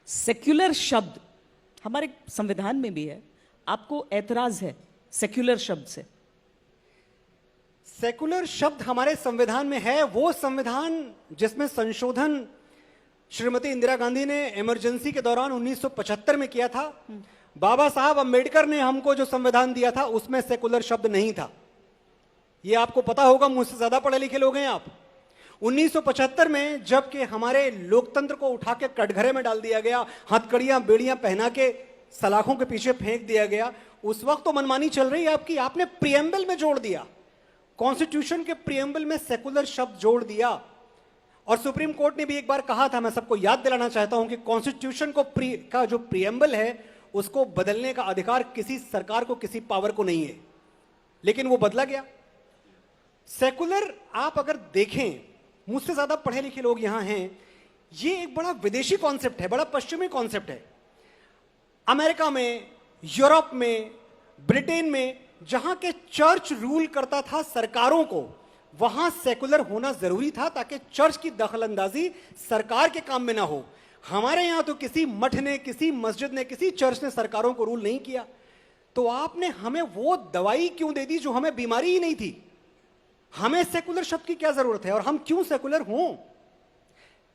Secular शब्द हमारे संविधान में भी है, आपको ऐतराज है सेक्युलर शब्द से? सेकुलर शब्द हमारे संविधान में है, वो संविधान जिसमें संशोधन श्रीमती इंदिरा गांधी ने इमरजेंसी के दौरान 1975 में किया था। बाबा साहब अंबेडकर ने हमको जो संविधान दिया था उसमें सेकुलर शब्द नहीं था। ये आपको पता होगा, मुझसे ज्यादा पढ़े लिखे लोग हैं आप। 1975 में जबकि हमारे लोकतंत्र को उठा के कटघरे में डाल दिया गया, हथकड़ियां बेड़ियां पहना के सलाखों के पीछे फेंक दिया गया, उस वक्त तो मनमानी चल रही है आपकी। आपने प्रियम्बल में जोड़ दिया, कॉन्स्टिट्यूशन के प्रियम्बल में सेकुलर शब्द जोड़ दिया। और सुप्रीम कोर्ट ने भी एक बार कहा था, मैं सबको याद दिलाना चाहता हूं कि कॉन्स्टिट्यूशन का जो प्रियम्बल है उसको बदलने का अधिकार किसी सरकार को, किसी पावर को नहीं है, लेकिन वो बदला गया। सेकुलर आप अगर देखें, मुझसे ज्यादा पढ़े लिखे लोग यहां हैं, ये एक बड़ा विदेशी कॉन्सेप्ट है, बड़ा पश्चिमी कॉन्सेप्ट है। अमेरिका में, यूरोप में, ब्रिटेन में जहां के चर्च रूल करता था सरकारों को, वहां सेकुलर होना जरूरी था ताकि चर्च की दखलंदाजी सरकार के काम में ना हो। हमारे यहां तो किसी मठ ने, किसी मस्जिद ने, किसी चर्च ने सरकारों को रूल नहीं किया। तो आपने हमें वो दवाई क्यों दे दी जो हमें बीमारी ही नहीं थी? हमें सेकुलर शब्द की क्या जरूरत है और हम क्यों सेकुलर हों?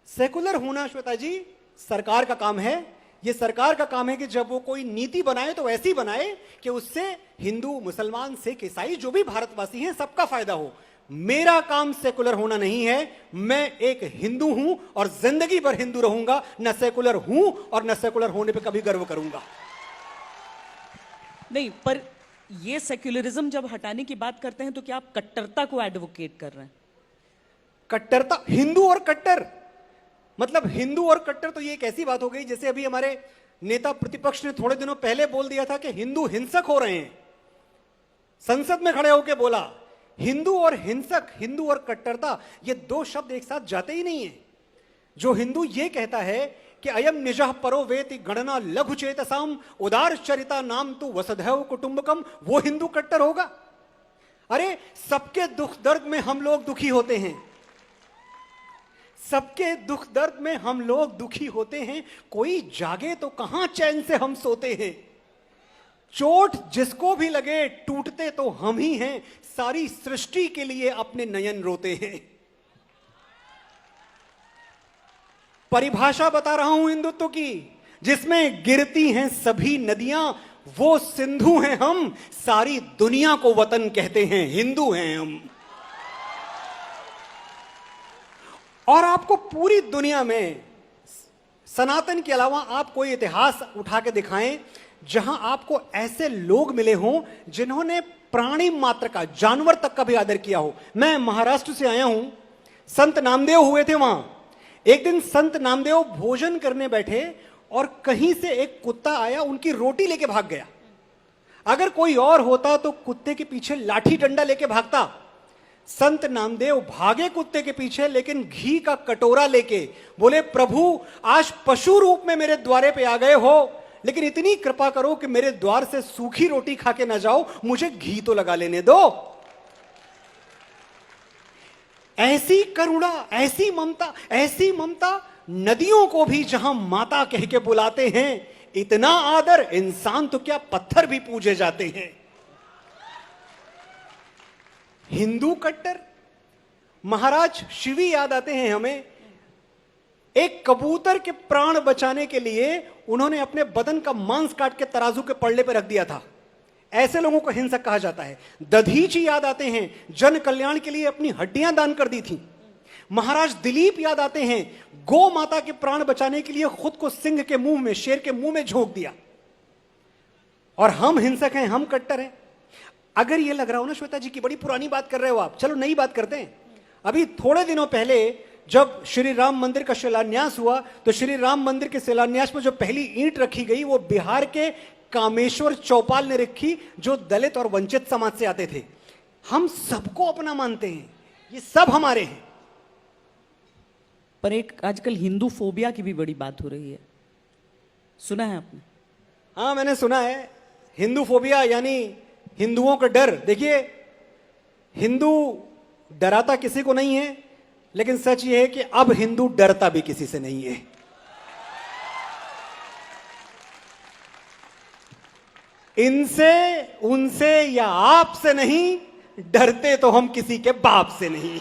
सेकुलर होना श्वेता जी सरकार का काम है। यह सरकार का काम है कि जब वो कोई नीति बनाए तो ऐसी बनाए कि उससे हिंदू, मुसलमान, सिख, ईसाई जो भी भारतवासी हैं सबका फायदा हो। मेरा काम सेकुलर होना नहीं है। मैं एक हिंदू हूं और जिंदगी भर हिंदू रहूंगा। न सेकुलर हूं और न सेकुलर होने पे कभी गर्व करूंगा। नहीं, पर ये सेक्युलरिज्म जब हटाने की बात करते हैं तो क्या आप कट्टरता को एडवोकेट कर रहे हैं? कट्टरता, हिंदू और कट्टर, मतलब हिंदू और कट्टर तो ये एक ऐसी बात हो गई जैसे अभी हमारे नेता प्रतिपक्ष ने थोड़े दिनों पहले बोल दिया था कि हिंदू हिंसक हो रहे हैं। संसद में खड़े होकर बोला, हिंदू और हिंसक, हिंदू और कट्टरता, ये दो शब्द एक साथ जाते ही नहीं है। जो हिंदू ये कहता है कि अयम निजः परो वेति गणना लघु चेतसाम उदार चरिता नाम तु वसुधैव कुटुंबकम, वो हिंदू कट्टर होगा? अरे सबके दुख दर्द में हम लोग दुखी होते हैं, सबके दुख दर्द में हम लोग दुखी होते हैं। कोई जागे तो कहां चैन से हम सोते हैं। चोट जिसको भी लगे टूटते तो हम ही हैं। सारी सृष्टि के लिए अपने नयन रोते हैं। परिभाषा बता रहा हूं हिंदुत्व की, जिसमें गिरती हैं सभी नदियां, वो सिंधु हैं हम। सारी दुनिया को वतन कहते हैं, हिंदू हैं हम। और आपको पूरी दुनिया में सनातन के अलावा आप कोई इतिहास उठा के दिखाएं जहां आपको ऐसे लोग मिले हों जिन्होंने प्राणी मात्र का, जानवर तक का भी आदर किया हो। मैं महाराष्ट्र से आया हूं, संत नामदेव हुए थे वहां। एक दिन संत नामदेव भोजन करने बैठे और कहीं से एक कुत्ता आया, उनकी रोटी लेके भाग गया। अगर कोई और होता तो कुत्ते के पीछे लाठी डंडा लेके भागता। संत नामदेव भागे कुत्ते के पीछे, लेकिन घी का कटोरा लेके बोले, प्रभु आज पशु रूप में मेरे द्वारे पे आ गए हो, लेकिन इतनी कृपा करो कि मेरे द्वार से सूखी रोटी खा के ना जाओ, मुझे घी तो लगा लेने दो। ऐसी करुणा, ऐसी ममता नदियों को भी जहां माता कह के बुलाते हैं, इतना आदर, इंसान तो क्या पत्थर भी पूजे जाते हैं। हिंदू कट्टर, महाराज शिवी याद आते हैं हमें। एक कबूतर के प्राण बचाने के लिए उन्होंने अपने बदन का मांस काट के तराजू के पल्ले पर रख दिया था। ऐसे लोगों को हिंसक कहा जाता है। दधीची याद आते हैं, जन कल्याण के लिए अपनी हड्डियां दान कर दी थी। महाराज दिलीप याद आते हैं, गौ माता के प्राण बचाने के लिए खुद को सिंह के मुंह में, शेर के मुंह में झोंक दिया। और हम हिंसक हैं, हम कट्टर हैं। अगर ये लग रहा हो ना श्वेता जी की बड़ी पुरानी बात कर रहे हो आप, चलो नई बात करते हैं। अभी थोड़े दिनों पहले जब श्री राम मंदिर का शिलान्यास हुआ, तो श्री राम मंदिर के शिलान्यास में जो पहली ईंट रखी गई वो बिहार के कामेश्वर चौपाल ने रखी, जो दलित और वंचित समाज से आते थे। हम सबको अपना मानते हैं, ये सब हमारे हैं। पर एक आजकल हिंदू फोबिया की भी बड़ी बात हो रही है, सुना है आपने? हाँ, मैंने सुना है। हिंदू फोबिया यानी हिंदुओं का डर। देखिए, हिंदू डराता किसी को नहीं है, लेकिन सच यह है कि अब हिंदू डरता भी किसी से नहीं है। इनसे, उनसे या आपसे नहीं, डरते तो हम किसी के बाप से नहीं।